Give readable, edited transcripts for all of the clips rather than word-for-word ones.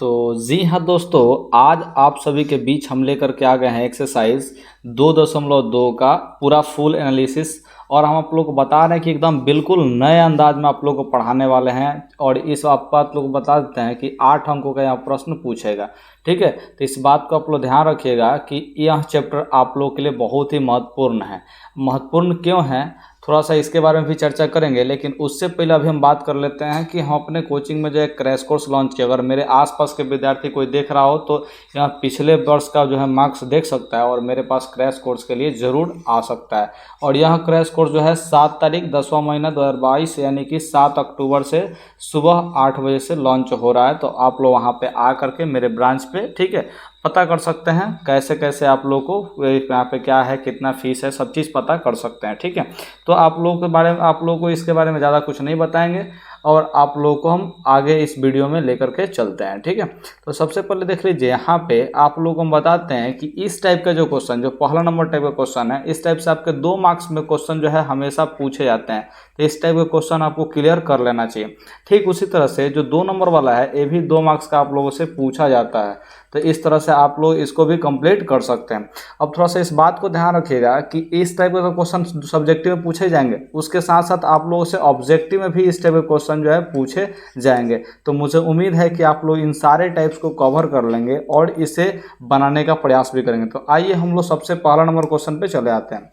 तो जी हाँ दोस्तों, आज आप सभी के बीच हम लेकर के आ गए हैं एक्सरसाइज 2.2 का पूरा फुल एनालिसिस। और हम आप लोग को बता रहे हैं कि एकदम बिल्कुल नए अंदाज में आप लोग को पढ़ाने वाले हैं। और इस आप लोग को बता देते हैं कि 8 अंकों का यहाँ प्रश्न पूछेगा। ठीक है, तो इस बात को आप लोग ध्यान रखिएगा कि यह चैप्टर आप लोग के लिए बहुत ही महत्वपूर्ण है। महत्वपूर्ण क्यों है, थोड़ा सा इसके बारे में भी चर्चा करेंगे, लेकिन उससे पहले अभी हम बात कर लेते हैं कि हम अपने कोचिंग में जो है क्रैश कोर्स लॉन्च किया। अगर मेरे आसपास के विद्यार्थी कोई देख रहा हो तो यहाँ पिछले वर्ष का जो है मार्क्स देख सकता है और मेरे पास क्रैश कोर्स के लिए ज़रूर आ सकता है। और यह क्रैश कोर्स जो है 7 तारीख 10वां महीना 2022 यानी कि 7 अक्टूबर से सुबह 8 बजे से लॉन्च हो रहा है। तो आप लोग वहाँ पे आ करके मेरे ब्रांच पे, ठीक है, पता कर सकते हैं कैसे कैसे आप लोग को यहाँ पे क्या है, कितना फीस है, सब चीज़ पता कर सकते हैं। ठीक है, तो आप लोगों के बारे में, आप लोगों को इसके बारे में ज़्यादा कुछ नहीं बताएंगे और आप लोगों को हम आगे इस वीडियो में लेकर के चलते हैं। ठीक है, तो सबसे पहले देख लीजिए, यहाँ पे आप लोगों को हम बताते हैं कि इस टाइप का जो क्वेश्चन, जो पहला नंबर टाइप का क्वेश्चन है, इस टाइप से आपके 2 मार्क्स में क्वेश्चन जो है हमेशा पूछे जाते हैं। तो इस टाइप के क्वेश्चन आपको क्लियर कर लेना चाहिए। ठीक उसी तरह से जो 2 नंबर वाला है, ये भी 2 मार्क्स का आप लोगों से पूछा जाता है। तो इस तरह से आप लोग इसको भी कंप्लीट कर सकते हैं। अब थोड़ा सा इस बात को ध्यान रखिएगा कि इस टाइप के क्वेश्चन सब्जेक्टिव में पूछे जाएंगे, उसके साथ साथ आप लोगों से ऑब्जेक्टिव में भी इस टाइप के क्वेश्चन जो है पूछे जाएंगे। तो मुझे उम्मीद है कि आप लोग इन सारे टाइप्स को कवर कर लेंगे और इसे बनाने का प्रयास भी करेंगे। तो आइए हम लोग सबसे पहला नंबर क्वेश्चन पे चले आते हैं।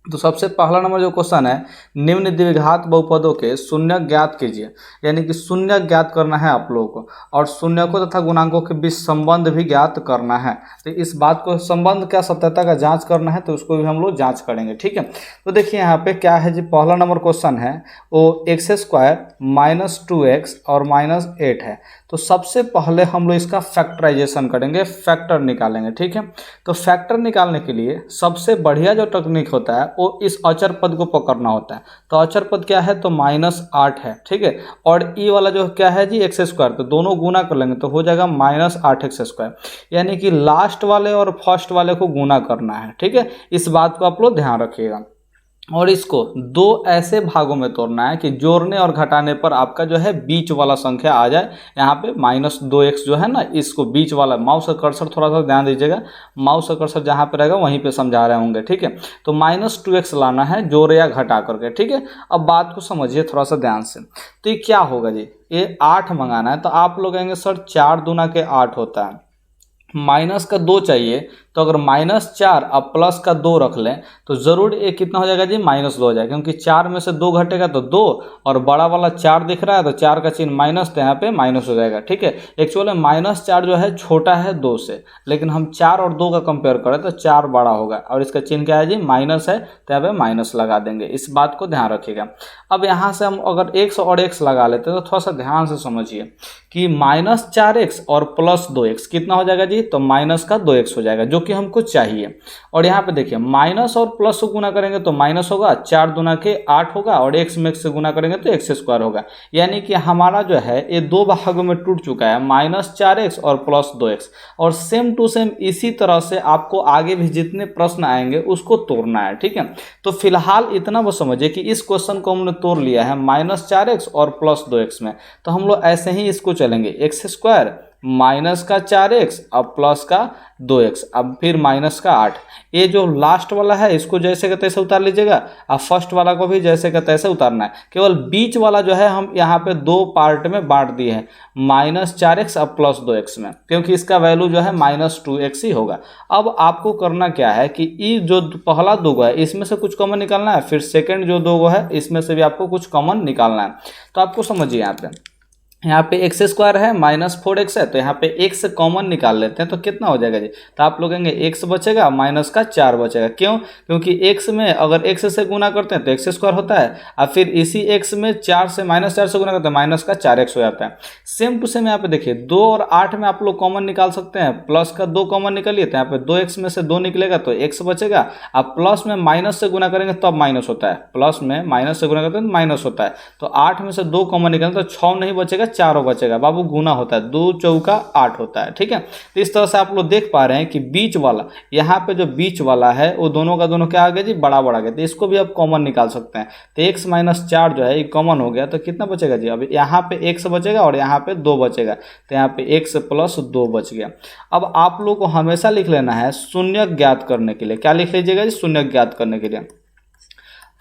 तो सबसे पहला नंबर जो क्वेश्चन है, निम्न द्विघात बहुपदों के शून्य ज्ञात कीजिए। यानी कि शून्य ज्ञात करना है आप लोगों को, और शून्यकों तथा गुणांकों के बीच संबंध भी ज्ञात करना है। तो इस बात को, संबंध क्या सत्यता का जांच करना है, तो उसको भी हम लोग जांच करेंगे। ठीक है, तो देखिए यहाँ पे क्या है जी, पहला नंबर क्वेश्चन है वो x² -2x और -8 है। तो सबसे पहले हम लोग इसका फैक्टराइजेशन करेंगे, फैक्टर निकालेंगे। ठीक है, तो फैक्टर निकालने के लिए सबसे बढ़िया जो टेक्निक होता है वो इस अचर पद को पकड़ना होता है। तो अचर पद क्या है, तो -8 है। ठीक है, और ई वाला जो क्या है जी, x², तो दोनों गुना कर लेंगे तो हो जाएगा -8x²। यानी कि लास्ट वाले और फर्स्ट वाले को गुना करना है। ठीक है, इस बात को आप लोग ध्यान रखिएगा। और इसको 2 ऐसे भागों में तोड़ना है कि जोड़ने और घटाने पर आपका जो है बीच वाला संख्या आ जाए। यहाँ पे -2x जो है ना, इसको बीच वाला, माउस का कर्सर थोड़ा सा ध्यान दीजिएगा, माउस का कर्सर जहाँ पे रहेगा वहीं पे समझा रहे होंगे। ठीक है, तो -2x लाना है जोड़ या घटा करके। ठीक है, अब बात को समझिए थोड़ा सा ध्यान से। तो ये क्या होगा जी, ये 8 मंगाना है। तो आप लोग कहेंगे सर 4 दूना के 8 होता है, माइनस का 2 चाहिए। तो अगर -4 अब प्लस का 2 रख लें तो जरूर ये कितना हो जाएगा जी, -2 हो जाएगा, क्योंकि 4 में से 2 घटेगा तो 2, और बड़ा वाला 4 दिख रहा है तो 4 का चिन्ह माइनस, तो यहाँ पे माइनस हो जाएगा। ठीक है, एक्चुअली -4 जो है छोटा है 2 से, लेकिन हम 4 और 2 का कंपेयर करें तो 4 बड़ा होगा, और इसका चिन्ह क्या है जी, माइनस है, तो यहाँ पे माइनस लगा देंगे। इस बात को ध्यान रखिएगा। अब यहाँ से हम अगर x और x लगा लेते हैं तो थोड़ा सा ध्यान से समझिए कि -4x और +2x कितना हो जाएगा जी, तो -2x हो जाएगा, जो कि हमको चाहिए। और यहाँ पे देखिए, माइनस और प्लस से गुना करेंगे तो माइनस होगा, 4 दूना के 8 होगा, और x में x से गुना करेंगे तो x² होगा। यानी कि हमारा जो है ये 2 भागों में टूट चुका है, -4x और +2x। और सेम टू सेम इसी तरह से आपको आगे भी जितने प्रश्न आएंगे उसको तोड़ना है। ठीक है, तो फिलहाल इतना वो समझिए कि इस क्वेश्चन को हमने तोड़ लिया है -4x और +2x में। तो हम लोग ऐसे ही इसको चलेंगे, x² -4x और प्लस का 2x, अब फिर -8। ये जो लास्ट वाला है इसको जैसे का तैसे उतार लीजिएगा, और फर्स्ट वाला को भी जैसे का तैसे उतारना है। केवल बीच वाला जो है हम यहाँ पे 2 पार्ट में बांट दिए हैं, -4x और +2x में, क्योंकि इसका वैल्यू जो है -2x ही होगा। अब आपको करना क्या है कि ये जो पहला 2 है इसमें से कुछ कॉमन निकालना है, फिर सेकेंड जो 2 है इसमें से भी आपको कुछ कॉमन निकालना है। तो आपको समझिए, यहाँ पे x² है, -4x है, तो यहाँ पे x कॉमन निकाल लेते हैं तो कितना हो जाएगा जी, तो आप लोग कहेंगे x बचेगा, -4 बचेगा। क्यों, क्योंकि x में अगर x से गुना करते हैं तो x² होता है, और फिर इसी x में 4 से -4 से गुना करते हैं -4x हो जाता है। सेम टू सेम यहाँ पे देखिए, 2 और 8 में आप लोग कॉमन निकाल सकते हैं, प्लस का 2 कॉमन निकालिए तो यहाँ पे 2x में से 2 निकलेगा तो x बचेगा। अब प्लस में माइनस से गुना करेंगे तो अब माइनस होता है, प्लस में माइनस से गुना करते हैं तो माइनस होता है। तो 8 में से 2 कॉमन निकालेंगे तो 6 नहीं बचेगा, 4 बचेगा बाबू, गुना होता है, 2 चौका 8 होता है। ठीक है, तो इस तरह से आप लोग देख पा रहे हैं कि बीच वाला, यहाँ पे जो बीच वाला है वो दोनों का दोनों क्या आ गया जी, बराबर आ गया। तो इसको भी आप कॉमन निकाल सकते हैं। तो x - 4 जो है ये कॉमन हो गया, तो कितना बचेगा जी, अब यहाँ पे x बचेगा और यहाँ पे 2 बचेगा, तो यहाँ पे x + 2 बच गया। अब आप लोग को हमेशा लिख लेना है शून्यक ज्ञात करने के लिए, क्या लिख लीजिएगा जी, शून्यक ज्ञात करने के लिए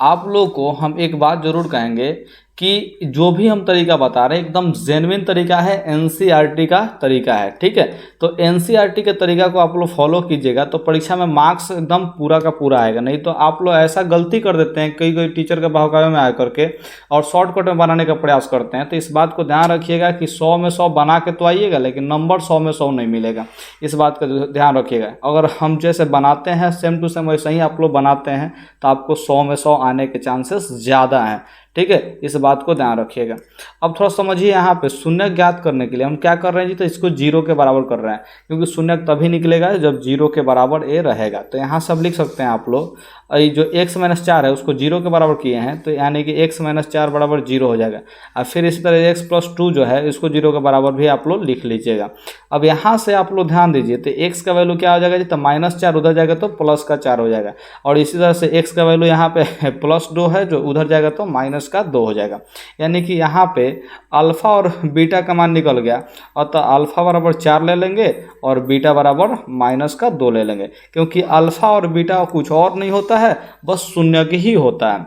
आप लोग को हम एक बात जरूर कहेंगे कि जो भी हम तरीका बता रहे हैं एकदम जेन्युइन तरीका है, एनसीईआरटी का तरीका है। ठीक है, तो एनसीईआरटी के तरीका को आप लोग फॉलो कीजिएगा तो परीक्षा में मार्क्स एकदम पूरा का पूरा आएगा। नहीं तो आप लोग ऐसा गलती कर देते हैं कई कई टीचर के बहकावे में आकर के और शॉर्टकट में बनाने का प्रयास करते हैं। तो इस बात को ध्यान रखिएगा कि 100 में 100 बना के तो आइएगा, लेकिन नंबर 100 में 100 नहीं मिलेगा, इस बात का ध्यान रखिएगा। अगर हम जैसे बनाते हैं सेम टू सेम वैसे ही आप लोग बनाते हैं तो आपको 100 में 100 आने के चांसेस ज़्यादा हैं। ठीक है, इस बात को ध्यान रखिएगा। अब थोड़ा समझिए, यहाँ पे शून्य ज्ञात करने के लिए हम क्या कर रहे हैं जी, तो इसको 0 के बराबर कर रहे हैं, क्योंकि शून्य तभी निकलेगा जब 0 के बराबर ए रहेगा। तो यहाँ सब लिख सकते हैं आप लोग, ये जो x - 4 है उसको 0 के बराबर किए हैं, तो यानी कि x - 4 बराबर 0 हो जाएगा। और फिर इसी तरह x + 2 जो है इसको 0 के बराबर भी आप लोग लिख लीजिएगा। अब यहाँ से आप लोग ध्यान दीजिए, तो x का वैल्यू क्या हो जाएगा जी, तो -4 उधर जाएगा तो +4 हो जाएगा, और इसी तरह से x का वैल्यू यहाँ पे +2 है जो उधर जाएगा तो -2 हो जाएगा। यानी कि यहाँ पे अल्फ़ा और बीटा का मान निकल गया, और तो अल्फ़ा बराबर 4 ले लेंगे और बीटा बराबर -2 ले लेंगे, क्योंकि अल्फ़ा और बीटा कुछ और नहीं होता है, बस शून्य की ही होता है।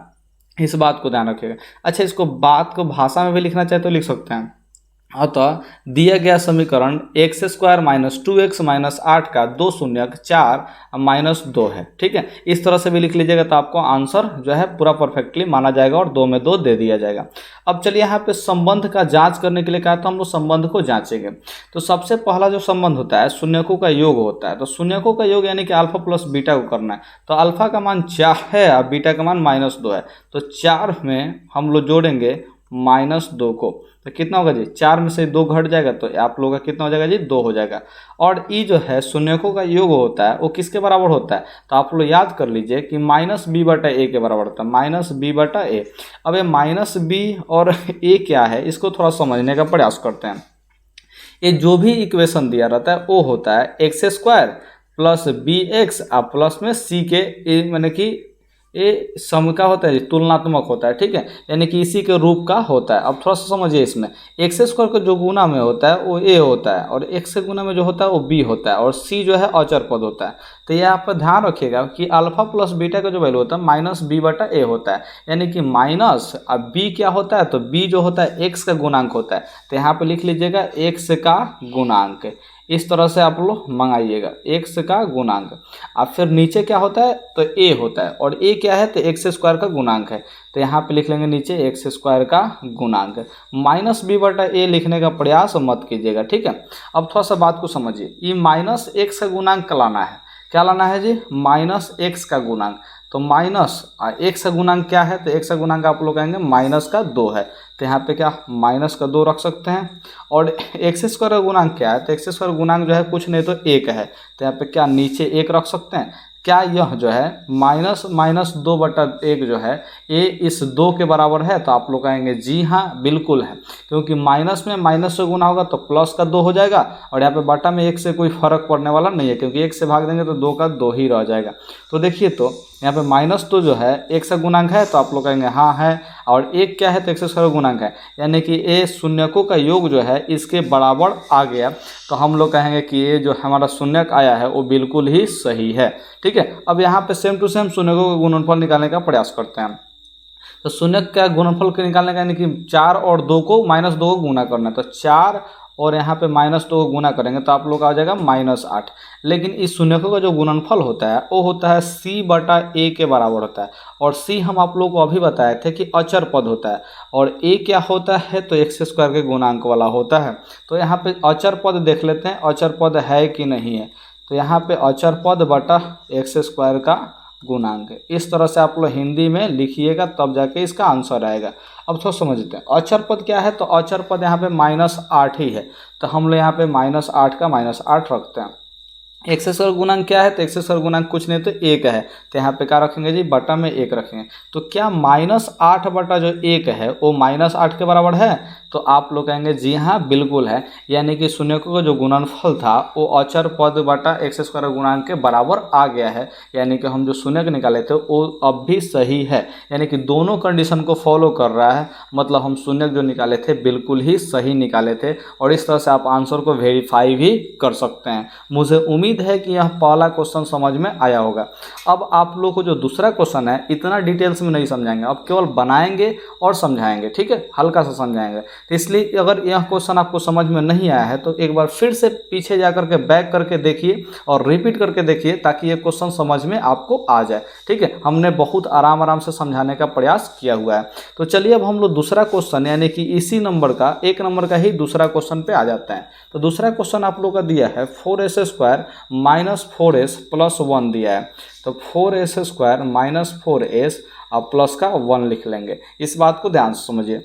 इस बात को ध्यान रखिएगा। अच्छा, इसको बात को भाषा में भी लिखना चाहे तो लिख सकते हैं। अतः दिया गया समीकरण x² - 2x - 8 का 2 शून्यक 4 - 2 है। ठीक है, इस तरह से भी लिख लीजिएगा तो आपको आंसर जो है पूरा परफेक्टली माना जाएगा और 2 में 2 दे दिया जाएगा। अब चलिए यहाँ पे संबंध का जांच करने के लिए कहा तो हम लोग संबंध को जांचेंगे। तो सबसे पहला जो संबंध होता है शून्यकों का योग होता है। तो शून्यकों का योग यानी कि अल्फा प्लस बीटा को करना है। तो अल्फा का मान 4 है और बीटा का मान -2 है, तो 4 में हम लोग जोड़ेंगे -2 को, तो कितना होगा जी, 4 में से 2 घट जाएगा तो आप लोगों का कितना हो जाएगा जी, 2 हो जाएगा। और ये जो है शून्यकों का योग होता है वो किसके बराबर होता है, तो आप लोग याद कर लीजिए कि -b/a के बराबर होता है, -b/a। अब ये -b और a क्या है इसको थोड़ा समझने का प्रयास करते हैं। ये जो भी इक्वेशन दिया रहता है वो होता है x² + bx प्लस में c के मैंने कि ये सम का होता है, तुलनात्मक होता है। ठीक है, यानी कि इसी के रूप का होता है। अब थोड़ा सा समझिए, इसमें x² का जो गुना में होता है वो a होता है, और x के गुना में जो होता है वो b होता है, और c जो है अचर पद होता है। तो ये आप ध्यान रखिएगा कि अल्फा प्लस बीटा का जो वैल्यू होता है -b/a होता है, यानी कि माइनस अब b क्या होता है, तो b जो होता है x का गुणांक होता है। तो यहाँ पे लिख लीजिएगा x का गुणांक, इस तरह से आप लोग मंगाइएगा x का गुणांक। अब फिर नीचे क्या होता है, तो a होता है, और a क्या है, तो x² का गुणांक है। तो यहाँ पे लिख लेंगे नीचे x² का गुणांक, -b/a लिखने का प्रयास मत कीजिएगा। ठीक है, अब थोड़ा सा बात को समझिए, ये -x का गुणांक लाना है, क्या लाना है जी, -x का गुणांक। तो x का गुणांक क्या है, तो x का गुणांक आप लोग कहेंगे -2 है, तो यहाँ पे क्या -2 रख सकते हैं। और x² का गुणांक क्या है, तो x² गुणांक जो है कुछ नहीं तो 1 है, तो यहाँ पे क्या नीचे 1 रख सकते हैं। क्या यह जो है -2/1 जो है ये इस 2 के बराबर है, तो आप लोग कहेंगे जी हाँ बिल्कुल है, क्योंकि माइनस में माइनस से गुना होगा तो प्लस का 2 हो जाएगा, और यहाँ पे बटा में 1 से कोई फर्क पड़ने वाला नहीं है, क्योंकि 1 से भाग देंगे तो 2 का 2 ही रह जाएगा। तो देखिए, तो यहाँ पे -2 जो है x का गुणांक है, तो आप लोग कहेंगे हाँ है, और 1 क्या है, तो x² का गुणांक है, यानी कि ये शून्यकों का योग जो है इसके बराबर आ गया। तो हम लोग कहेंगे कि ये जो हमारा शून्यक आया है वो बिल्कुल ही सही है। ठीक है, अब यहाँ पे सेम टू सेम शून्यकों का गुणनफल निकालने का प्रयास करते हैं। तो शून्यक का गुणनफल के निकालने का यानी कि 4 और 2 को -2 को गुना करना है, तो 4 और यहाँ पे -2 को गुना करेंगे तो आप लोग आ जाएगा -8। लेकिन इस शून्यकों का जो गुणनफल होता है वो होता है c/a के बराबर होता है, और c हम आप लोग को अभी बताए थे कि अचर पद होता है, और a क्या होता है, तो x² के गुणांक वाला होता है। तो यहाँ पे अचर पद देख लेते हैं, अचर पद है कि नहीं है। तो यहाँ पे अचर पद बटा x² का गुणांक, इस तरह से आप लोग हिंदी में लिखिएगा तब जाके इसका आंसर आएगा। अब थोड़ा समझते हैं अचर पद क्या है, तो अचर पद यहाँ पे -8 ही है, तो हम लोग यहाँ पे -8 का -8 रखते हैं। x² गुणांक क्या है, तो x² गुणांक कुछ नहीं तो 1 है, तो यहाँ पे क्या रखेंगे जी, बटा में 1 रखेंगे। तो क्या -8 बटा जो 1 है वो -8 के बराबर है, तो तो आप लोग कहेंगे जी हाँ बिल्कुल है, यानी कि शून्यकों का जो गुणनफल था वो अचर पद बटा एक्स स्क्वायर गुणांक के बराबर आ गया है, यानी कि हम जो शून्यक निकाले थे वो अब भी सही है, यानी कि दोनों कंडीशन को फॉलो कर रहा है। मतलब हम शून्यक जो निकाले थे बिल्कुल ही सही निकाले थे, और इस तरह से आप आंसर को वेरीफाई भी कर सकते हैं। मुझे उम्मीद है कि यह पहला क्वेश्चन समझ में आया होगा। अब आप लोग को जो दूसरा क्वेश्चन है इतना डिटेल्स में नहीं समझाएंगे, अब केवल बनाएंगे और समझाएंगे, ठीक है, हल्का सा समझाएंगे। तो इसलिए अगर यह क्वेश्चन आपको समझ में नहीं आया है तो एक बार फिर से पीछे जा करके बैक करके देखिए और रिपीट करके देखिए, ताकि ये क्वेश्चन समझ में आपको आ जाए, ठीक है। हमने बहुत आराम आराम से समझाने का प्रयास किया हुआ है। तो चलिए अब हम लोग दूसरा क्वेश्चन, यानी कि इसी नंबर का, एक नंबर का ही दूसरा क्वेश्चन पे आ जाते हैं। तो दूसरा क्वेश्चन आप लोग का दिया है 4s² माइनस 4s प्लस 1 दिया है। तो 4s² माइनस 4s अब प्लस का 1 लिख लेंगे। इस बात को ध्यान से समझिए,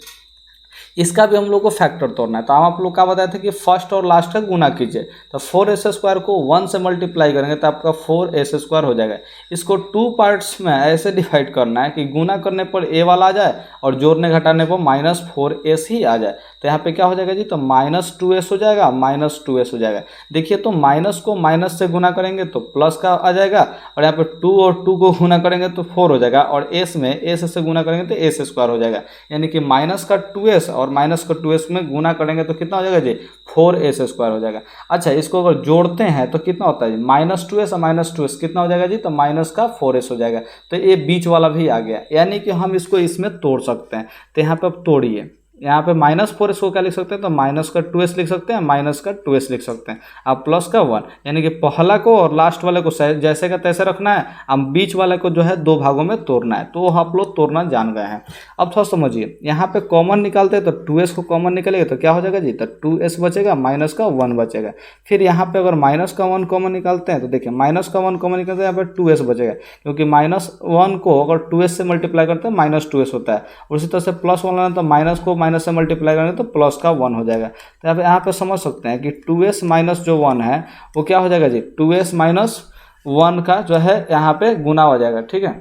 इसका भी हम लोग को फैक्टर तोड़ना है। तो हम आप लोग का बताया था कि फर्स्ट और लास्ट का गुना कीजिए। तो 4s² को 1 से मल्टीप्लाई करेंगे तो आपका 4s² हो जाएगा। इसको 2 पार्ट्स में ऐसे डिवाइड करना है कि गुना करने पर a वाला आ जाए और जोड़ने घटाने पर -4s ही आ जाए। तो यहाँ पे क्या हो जाएगा जी, तो -2s हो जाएगा, -2s हो जाएगा। देखिए तो माइनस को माइनस से गुना करेंगे तो प्लस का आ जाएगा, और यहाँ पे 2 और 2 को गुना करेंगे तो 4 हो जाएगा, और s में s से गुना करेंगे तो s² हो जाएगा। यानी कि माइनस का 2s और माइनस का 2s में गुना करेंगे तो कितना हो जाएगा जी, 4s² हो जाएगा। अच्छा, इसको अगर जोड़ते हैं तो कितना होता है जी, -2s और -2s कितना हो जाएगा जी, तो माइनस का 4s हो जाएगा। तो ये बीच वाला भी आ गया, यानी कि हम इसको इसमें तोड़ सकते हैं। तो यहाँ पे अब तोड़िए, यहाँ पे -4s को क्या लिख सकते हैं, तो माइनस का 2s लिख सकते हैं, माइनस का 2s लिख सकते हैं। अब प्लस का 1, यानी कि पहला को और लास्ट वाले को जैसे का तैसे रखना है, अब बीच वाले को जो है 2 भागों में तोड़ना है। तो आप लोग तोड़ना जान गए हैं। अब थोड़ा समझिए, यहाँ पे कॉमन निकालते हैं तो 2s को कॉमन निकालेगा तो क्या हो जाएगा जी, तो 2s बचेगा, माइनस का 1 बचेगा। फिर यहाँ पे अगर माइनस का 1 कॉमन निकालते हैं तो देखिए माइनस का 1 कॉमन निकालते हैं, यहाँ पे 2s बचेगा, क्योंकि -1 को अगर 2s से मल्टीप्लाई करते हैं -2s होता है। उसी तरह से प्लस 1 लेना तो माइनस को माइनस से मल्टीप्लाई करेंगे तो प्लस का 1 हो जाएगा। तो यहाँ पे समझ सकते हैं कि 2s माइनस जो 1 है वो क्या हो जाएगा जी, 2s माइनस 1 का जो है यहाँ पे गुना हो जाएगा, ठीक है।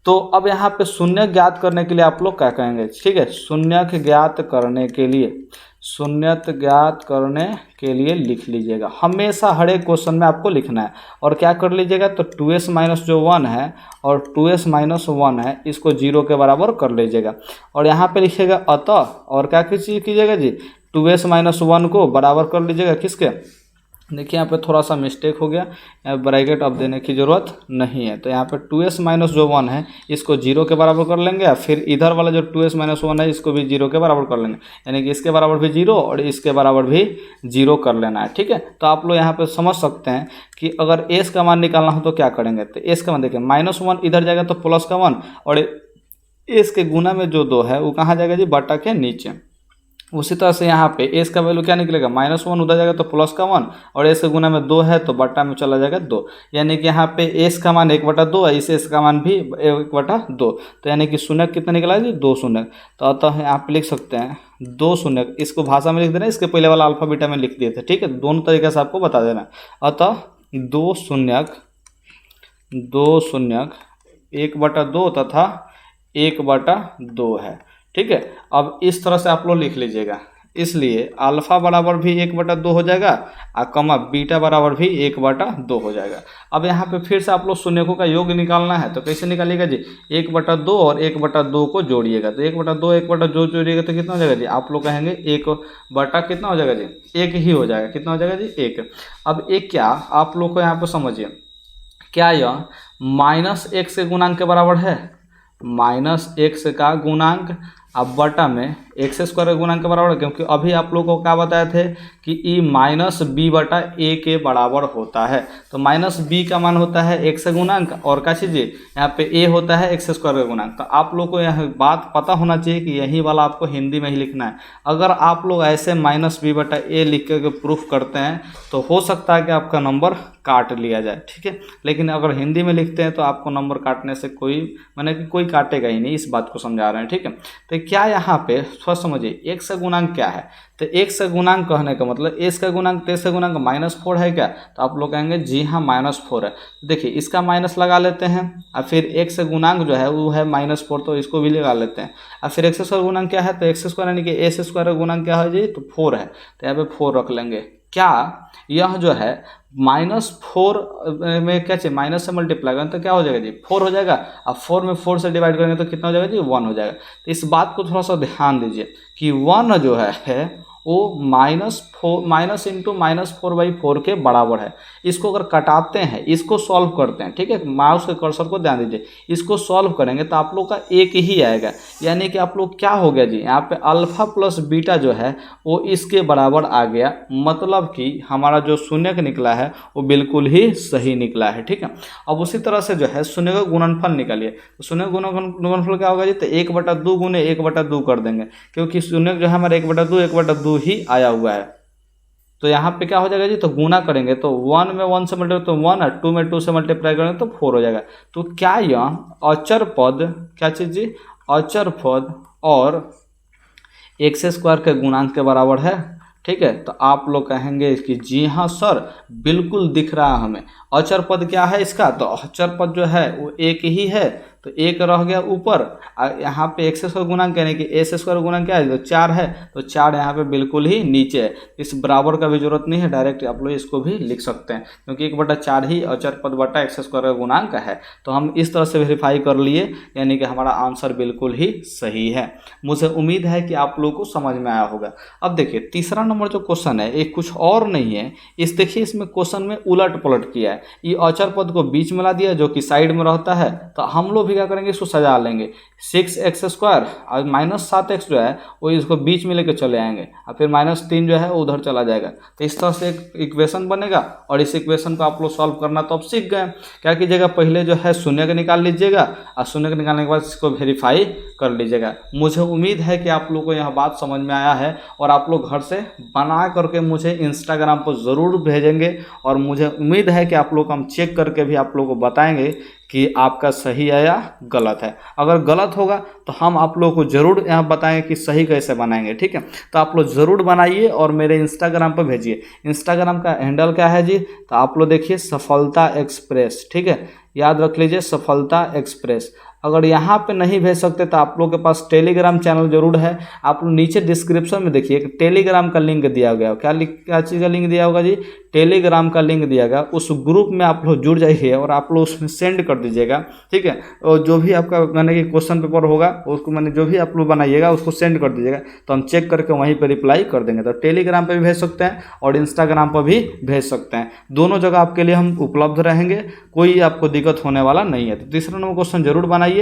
तो अब यहाँ पे शून्य ज्ञात करने के लिए आप लोग क्या कहेंगे, ठीक है, शून्यक ज्ञात करने के लिए, शून्यत ज्ञात करने के लिए लिख लीजिएगा। हमेशा हर एक क्वेश्चन में आपको लिखना है। और क्या कर लीजिएगा, तो 2s माइनस जो 1 है और 2s माइनस 1 है इसको 0 के बराबर कर लीजिएगा। और यहाँ पे लिखिएगा अतः, और क्या कीजिएगा जी, 2s माइनस 1 को बराबर कर लीजिएगा किसके, देखिए यहाँ पे थोड़ा सा मिस्टेक हो गया, यहाँ ब्रैकेट अब देने की ज़रूरत नहीं है। तो यहाँ पे 2s माइनस जो 1 है इसको 0 के बराबर कर लेंगे, फिर इधर वाला जो 2s माइनस 1 है इसको भी 0 के बराबर कर लेंगे, यानी कि इसके बराबर भी 0 और इसके बराबर भी 0 कर लेना है, ठीक है। तो आप लोग यहाँ पे समझ सकते हैं कि अगर s का मान निकालना हो तो क्या करेंगे। तो s का मान देखिए, -1 इधर जाएगा तो प्लस का 1, और s के गुना में जो 2 है वो कहाँ जाएगा जी, बटा के नीचे। उसी तरह से यहाँ पे s का वैल्यू क्या निकलेगा, -1 उधर जाएगा तो प्लस का 1, और s के गुना में 2 है तो बटा में चला जाएगा 2, यानी कि यहाँ पे s का मान 1/2 है, इस s का मान भी 1/2। तो यानी कि शून्यक कितना निकला जी, 2 शून्यक। तो अतः यहाँ पे लिख सकते हैं 2 शून्यक, इसको भाषा में लिख देना, इसके पहले वाला अल्फा बीटा में लिख दिए थे, ठीक है। दोनों तरीके से आपको बता देना। अतः 2 शून्यक 1/2 तथा 1/2 है, ठीक है। अब इस तरह से आप लोग लिख लीजिएगा, इसलिए अल्फा बराबर भी 1/2 हो जाएगा और कमा बीटा बराबर भी 1/2 हो जाएगा। अब यहाँ पे फिर से आप लोग शून्यकों का योग निकालना है, तो कैसे निकालिएगा जी, 1/2 और 1/2 को जोड़िएगा। तो 1/2 1/2 जोड़िएगा तो कितना हो जाएगा जी, आप लोग कहेंगे 1 कितना हो जाएगा जी, 1 ही हो जाएगा। कितना हो जाएगा जी, 1। अब 1 क्या, आप लोग को यहाँ पर समझिए, क्या यह -x के गुणांक के बराबर है, -x का गुणांक अब बटा में x² के गुणांक के बराबर है, क्योंकि अभी आप लोगों को क्या बताए थे कि e -b/a के बराबर होता है। तो -b का मान होता है x का गुणांक, और क्या चीज़ यहाँ पे a होता है x² का गुणांक। तो आप लोग को यह बात पता होना चाहिए कि यही वाला आपको हिंदी में ही लिखना है। अगर आप लोग ऐसे -b/a लिख के प्रूफ करते हैं तो हो सकता है कि आपका नंबर काट लिया जाए, ठीक है। लेकिन अगर हिंदी में लिखते हैं तो आपको नंबर काटने से कोई काटेगा ही नहीं, इस बात को समझा रहे हैं, ठीक है। तो क्या यहाँ पे थोड़ा समझिए x का गुणांक क्या है। तो x का गुणांक कहने का मतलब s का गुणांक, तो s का गुणांक -4 है क्या, तो आप लोग कहेंगे जी हाँ -4 है। देखिए इसका माइनस लगा लेते हैं और फिर x का गुणांक जो है वो है -4, तो इसको भी लगा लेते हैं। और फिर x स्क्वायर गुणांक क्या है, तो x स्क्वायर यानी कि s स्क्वायर का गुणांक क्या है जी, तो 4 है, तो यहाँ पे 4 रख लेंगे। क्या यह जो है -4 में क्या चाहिए, माइनस से मल्टीप्लाई करें तो क्या हो जाएगा जी 4 हो जाएगा। अब 4 में 4 से डिवाइड करेंगे तो कितना हो जाएगा जी 1 हो जाएगा। तो इस बात को थोड़ा सा ध्यान दीजिए कि 1 जो है वो माइनस इंटू -4/4 के बराबर है। इसको अगर कटाते हैं, इसको सॉल्व करते हैं, ठीक है, माउस के कर्सर को ध्यान दीजिए, इसको सॉल्व करेंगे तो आप लोग का एक ही आएगा, यानी कि आप लोग क्या हो गया जी, यहाँ पे अल्फा प्लस बीटा जो है वो इसके बराबर आ गया, मतलब कि हमारा जो शून्य निकला है वो बिल्कुल ही सही निकला है। ठीक है, अब उसी तरह से जो है शून्य का गुणनफल निकालिए। तो शून्य का गुणनफल क्या होगा जी, तो 1/2 गुने 1/2 कर देंगे, क्योंकि शून्य जो है हमारा 1/2 ही आया हुआ है। तो यहाँ पे क्या हो जाएगा जी, तो गुना करेंगे तो 1 में 1 से मल्टीप्लाई तो 1 है, 2 में 2 से मल्टीप्लाई करेंगे तो 4 हो जाएगा। तो क्या यह अचर पद, क्या चीज जी, अचर पद और x स्क्वायर के गुणांक के बराबर है। ठीक है, तो आप लोग कहेंगे कि जी हाँ सर बिल्कुल दिख रहा है हमें। अचर पद क्या है इसका, तो अचर पद जो है वो एक ही है, तो एक रह गया ऊपर, यहाँ पे x स्क्वायर गुणांक यानी कि s स्क्वायर गुणांक क्या है, तो 4 है, तो 4 यहाँ पे बिल्कुल ही नीचे है। इस बराबर का भी जरूरत नहीं है, डायरेक्ट आप लोग इसको भी लिख सकते हैं, क्योंकि 1/4 ही अचर पद बटा x स्क्वायर का गुणांक है। तो हम इस तरह से वेरीफाई कर लिए, यानी कि हमारा आंसर बिल्कुल ही सही है। मुझे उम्मीद है कि आप लोग को समझ में आया होगा। अब देखिए तीसरा नंबर जो क्वेश्चन है एक कुछ और नहीं है, इस देखिए इसमें क्वेश्चन में उलट पलट किया है। ये अचर पद को बीच में ला दिया जो कि साइड में रहता है, तो हम लोग भी क्या करेंगे, इसको सजा लेंगे। 6x² और -7x जो है वो इसको बीच में लेके चले आएंगे, और फिर -3 जो है वो उधर चला जाएगा। तो इस तरह से एक इक्वेशन बनेगा, और इस इक्वेशन को आप लोग सॉल्व करना तो अब सीख गए। क्या कीजिएगा, पहले जो है शून्य का निकाल लीजिएगा, और शून्य का निकालने के बाद इसको वेरीफाई कर लीजिएगा। मुझे उम्मीद है कि आप लोग को यह बात समझ में आया है, और आप लोग घर से बना करके मुझे इंस्टाग्राम पर ज़रूर भेजेंगे, और मुझे उम्मीद है कि आप लोग हम चेक करके भी आप लोग को बताएंगे कि आपका सही है या गलत है। अगर गलत होगा तो हम आप लोगों को ज़रूर यहाँ बताएंगे कि सही कैसे बनाएंगे। ठीक है, तो आप लोग ज़रूर बनाइए और मेरे इंस्टाग्राम पर भेजिए। इंस्टाग्राम का हैंडल क्या है जी, तो आप लोग देखिए सफलता एक्सप्रेस। ठीक है, याद रख लीजिए सफलता एक्सप्रेस। अगर यहाँ पे नहीं भेज सकते तो आप लोग के पास टेलीग्राम चैनल जरूर है। आप लोग नीचे डिस्क्रिप्शन में देखिए टेलीग्राम का लिंक दिया गया है। क्या चीज़ का लिंक दिया होगा जी, टेलीग्राम का लिंक दिया गया। उस ग्रुप में आप लोग जुड़ जाइए और आप लोग उसमें सेंड कर दीजिएगा। ठीक है, और जो भी आपका मैंने कि क्वेश्चन पेपर होगा उसको मैंने जो भी आप लोग बनाइएगा उसको सेंड कर दीजिएगा, तो हम चेक करके वहीं पर रिप्लाई कर देंगे। तो टेलीग्राम पर भी भेज सकते हैं और इंस्टाग्राम पर भी भेज सकते हैं, दोनों जगह आपके लिए हम उपलब्ध रहेंगे, कोई आपको दिक्कत होने वाला नहीं है। तो तीसरा नंबर क्वेश्चन जरूर बनाइए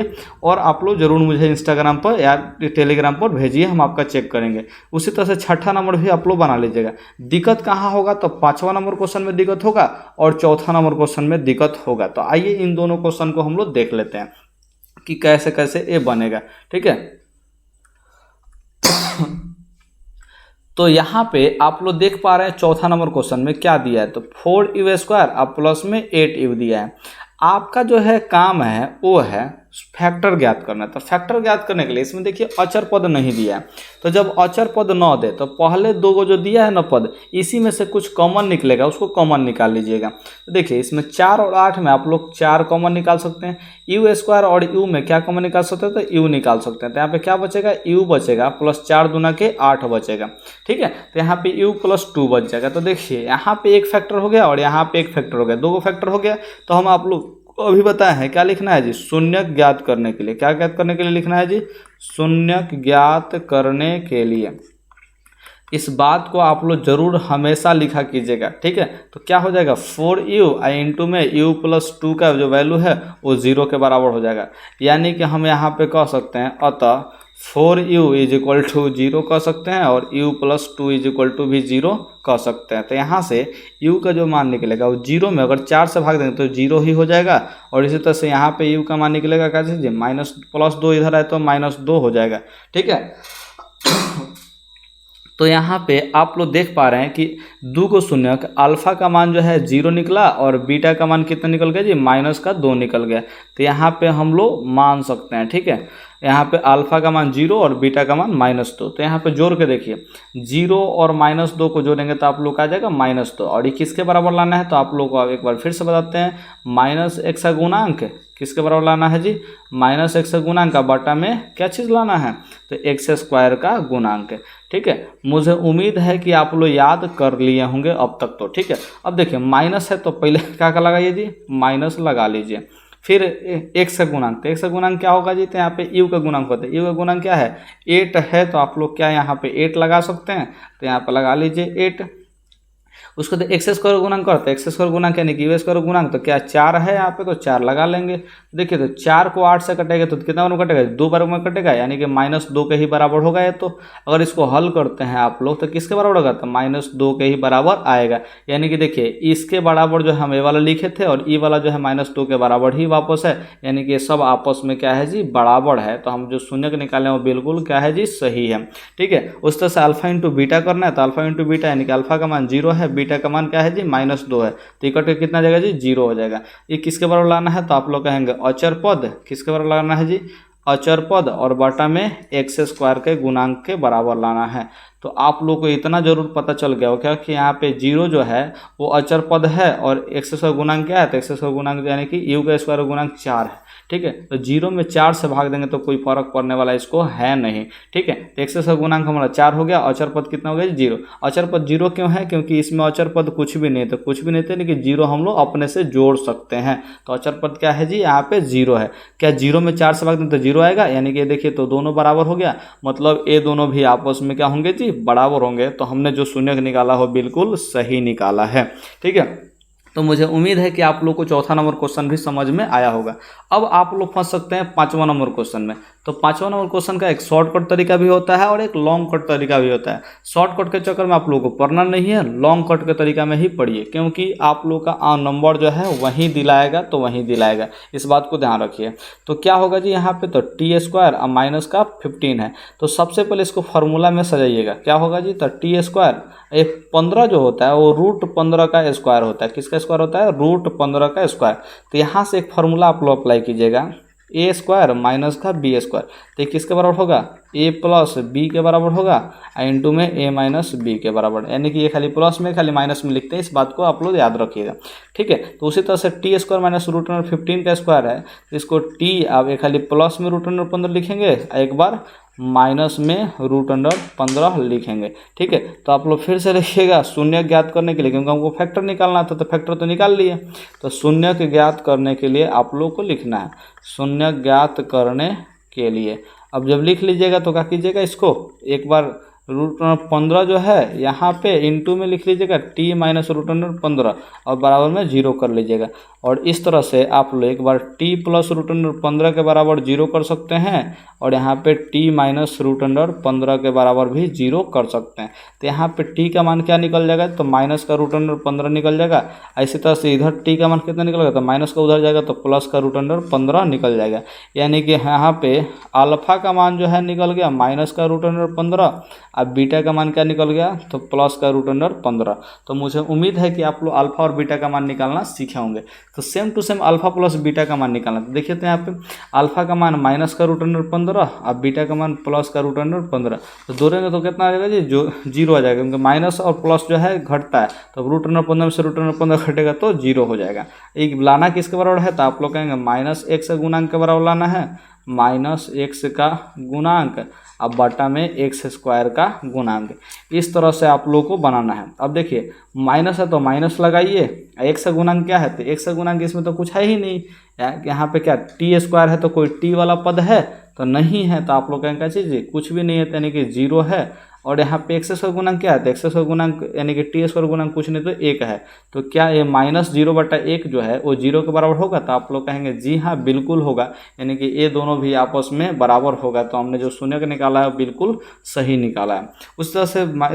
और आप लोग जरूर मुझे इंस्टाग्राम पर या टेलीग्राम पर भेजिए, हम आपका चेक करेंगे। उसी तरह से छठा नंबर भी आप लोग बना लीजिएगा। दिक्कत कहाँ होगा, तो 5वां नंबर क्वेश्चन में दिक्कत होगा और चौथा नंबर क्वेश्चन में दिक्कत होगा। तो आइए इन दोनों क्वेश्चन को हम लोग देख लेते हैं कि कैसे कैसे ये बनेगा। ठीक है, तो यहाँ पे आप लोग देख पा रहे हैं चौथा नंबर क्वेश्चन में क्या दिया है, तो 4u² अब प्लस में 8u दिया है। आपका जो है काम है वो है फैक्टर ज्ञात करना। तो फैक्टर ज्ञात करने के लिए इसमें देखिए अचर पद नहीं दिया है, तो जब अचर पद न दे तो पहले दो को जो दिया है ना पद, इसी में से कुछ कॉमन निकलेगा, उसको कॉमन निकाल लीजिएगा। तो देखिए इसमें 4 और 8 में आप लोग 4 कॉमन निकाल सकते हैं। u² और u में क्या कॉमन निकाल सकते हैं, तो u निकाल सकते हैं। तो यहाँ पे क्या बचेगा, u बचेगा प्लस 4 दूना के 8 बचेगा। ठीक है, तो यहाँ पे u + 2 बच जाएगा। तो देखिए यहाँ पे एक फैक्टर हो गया और यहाँ पे एक फैक्टर हो गया, 2 फैक्टर हो गया। तो हम आप लोग अभी बताया है क्या लिखना है जी, शून्य ज्ञात करने के लिए। क्या ज्ञात करने के लिए लिखना है जी, शून्य ज्ञात करने के लिए। इस बात को आप लोग जरूर हमेशा लिखा कीजिएगा। ठीक है, तो क्या हो जाएगा 4u इंटू में u + 2 का जो वैल्यू है वो 0 के बराबर हो जाएगा। यानी कि हम यहाँ पे कह सकते हैं अतः 4u = 0 कह सकते हैं और u + 2 भी 0 कह सकते हैं। तो यहाँ से u का जो मान निकलेगा वो 0 में अगर 4 से भाग देंगे तो 0 ही हो जाएगा। और इसी तरह से यहाँ पे u का मान निकलेगा क्या चीज़, -+2 इधर है तो -2 हो जाएगा। ठीक है, तो यहाँ पे आप लोग देख पा रहे हैं कि 2 को शून्य अल्फा का मान जो है 0 निकला और बीटा का मान कितना निकल गया जी, -2 निकल गया। तो यहाँ पे हम लोग मान सकते हैं। ठीक है, यहाँ पे अल्फा का मान 0 और बीटा का मान -2। तो यहाँ पे जोड़ के देखिए 0 और -2 को जोड़ेंगे तो आप लोग का आ जाएगा -2। और ये किसके बराबर लाना है तो आप लोग को एक बार फिर से बताते हैं, -x का गुणांक किसके बराबर लाना है जी, -x का गुणांक का बटा में क्या चीज़ लाना है तो x² का गुणांक। ठीक है, मुझे उम्मीद है कि आप लोग याद कर लिए होंगे अब तक तो। ठीक है, अब देखिए माइनस है तो पहले क्या लगाइए जी, माइनस लगा लीजिए। फिर x का गुणांक, तो x का गुणांक क्या होगा जी, तो यहाँ पे u का गुणांक होता है। u का गुणांक क्या है 8 है, तो आप लोग क्या यहाँ पे 8 लगा सकते हैं, तो यहाँ पे लगा लीजिए 8। उसको तो x² गुणांक करते हैं, x² गुणांक यानी कि u² गुणांक, तो क्या 4 है यहाँ पे, तो 4 लगा लेंगे। देखिए तो 4 को 8 से कटेगा तो कितना बार कटेगा, 2 बार में कटेगा, यानी कि -2 के ही बराबर होगा ये। तो अगर इसको हल करते हैं आप लोग तो किसके बराबर होगा, तो -2 के ही बराबर आएगा। यानी कि देखिए इसके बराबर जो हम ये वाला लिखे थे और ई वाला जो है -2 के बराबर ही वापस है, यानी कि ये सब आपस में क्या है जी, बराबर है। तो हम जो शून्य के निकाले वो बिल्कुल क्या है जी, सही है। ठीक है, उस तरह से अल्फा इंटू बीटा करना है, तो अल्फा इंटू बीटा यानी कि अल्फा का मान 0 है, बीटा का मान क्या है जी, -2 है, तो इकट्ठ के कितना जाएगा जी, 0 हो जाएगा। ये किसके बराबर लाना है तो आप लोग कहेंगे अचर पद, किसके बराबर लाना है जी, अचर पद, और बटा में x² के गुणांक के बराबर लाना है। तो आप लोग को इतना जरूर पता चल गया हो क्या कि यहाँ पे 0 जो है वो अचर पद है और x² गुणांक क्या है, तो x² गुणांक यानी कि u² गुणांक 4 है। ठीक है, तो 0 में 4 से भाग देंगे तो कोई फर्क पड़ने वाला इसको है नहीं। ठीक है, तो x² गुणांक हमारा 4 हो गया, अचर पद कितना हो गया, 0। अचर पद 0 क्यों है, क्योंकि इसमें अचर पद कुछ भी नहीं, तो कुछ भी नहीं थे, लेकिन 0 हम लोग अपने से जोड़ सकते हैं। तो अचर पद क्या है जी, यहाँ पे 0 है। क्या 0 में 4 से भाग दें तो 0 आएगा, यानी कि देखिए तो दोनों बराबर हो गया, मतलब ये दोनों भी आपस में क्या होंगे जी, बराबर होंगे। तो हमने जो शून्य निकाला हो बिल्कुल सही निकाला है। ठीक है, तो मुझे उम्मीद है कि आप लोग को चौथा नंबर क्वेश्चन भी समझ में आया होगा। अब आप लोग फंस सकते हैं 5वां नंबर क्वेश्चन में। तो 5वां नंबर क्वेश्चन का एक शॉर्टकट तरीका भी होता है और एक लॉन्ग कट तरीका भी होता है। शॉर्टकट के चक्कर में आप लोगों को पढ़ना नहीं है, लॉन्ग कट के तरीका में ही पढ़िए, क्योंकि आप लोग का नंबर जो है वहीं दिलाएगा तो वहीं दिलाएगा, इस बात को ध्यान रखिए। तो क्या होगा जी, यहाँ पे तो t² और माइनस का 15 है, तो सबसे पहले इसको फार्मूला में सजाइएगा। क्या होगा जी, तो t², एक 15 जो होता है वो √15 का स्क्वायर होता है। किसका स्क्वायर होता है, √15 का स्क्वायर। तो यहाँ से एक फार्मूला आप लोग अप्लाई कीजिएगा, a² माइनस का b², तो किसके बराबर होगा, a प्लस b के बराबर होगा, इंटू में a माइनस b के बराबर, यानी कि ये खाली प्लस में खाली माइनस में लिखते हैं, इस बात को आप लोग याद रखिएगा। ठीक है, तो उसी तरह से t² माइनस √15 का स्क्वायर है, तो इसको t आप एक खाली प्लस में √15 लिखेंगे, एक बार माइनस में √15 लिखेंगे। ठीक है, तो आप लोग फिर से लिखिएगा शून्य ज्ञात करने के लिए, क्योंकि हमको फैक्टर निकालना था, तो फैक्टर तो निकाल लिए। तो शून्य के ज्ञात करने के लिए आप लोग को लिखना है, शून्य ज्ञात करने के लिए। अब जब लिख लीजिएगा तो क्या कीजिएगा, इसको एक बार √15 जो है यहाँ पे इंटू में लिख लीजिएगा t माइनस √15 और बराबर में 0 कर लीजिएगा। और इस तरह से आप लोग एक बार t प्लस √15 के बराबर 0 कर सकते हैं और यहाँ पे t माइनस √15 के बराबर भी 0 कर सकते हैं। तो यहाँ पे t का मान क्या निकल जाएगा, तो माइनस का √15 निकल जाएगा। इसी तरह से इधर t का मान कितना निकलेगा, तो माइनस का उधर जाएगा तो प्लस का √15 निकल जाएगा। यानी कि यहाँ पे अल्फा का मान जो है निकल गया माइनस का √15, अब बीटा का मान क्या निकल गया, तो प्लस का √15। तो मुझे उम्मीद है कि आप लोग अल्फा और बीटा का मान निकालना सीखे होंगे। तो same to same alpha plus beta का मान निकालना। तो देखिए तो यहाँ पे अल्फा का मान माइनस का √15 और बीटा का मान प्लस का √15, तो जोड़ेंगे तो कितना आ जाएगा जी, जो 0 आ जाएगा, क्योंकि माइनस और प्लस जो है घटता है, तो √15 में से √15 घटेगा तो 0 हो जाएगा। एक लाना किसके बराबर है, तो आप लोग कहेंगे -x का गुणांक के बराबर लाना है, -x का गुणांक अब बटा में x² का गुणांक। इस तरह से आप लोग को बनाना है। अब देखिए माइनस है तो माइनस लगाइए, x का गुणांक क्या है, तो x का गुणांक इसमें तो कुछ है ही नहीं, यहाँ पे क्या t² है, तो कोई t वाला पद है तो नहीं है, तो आप लोग कहेंगे क्या चीज़, कुछ भी नहीं है, यानी कि 0 है। और यहाँ पे x² गुणांक क्या है, तो x² गुणांक यानी कि t² गुणांक कुछ नहीं तो 1 है। तो क्या ये -0/1 जो है वो 0 के बराबर होगा, तो आप लोग कहेंगे जी हाँ बिल्कुल होगा, यानी कि ये दोनों भी आपस में बराबर होगा। तो हमने जो शून्य का निकाला है बिल्कुल सही निकाला है। उस तरह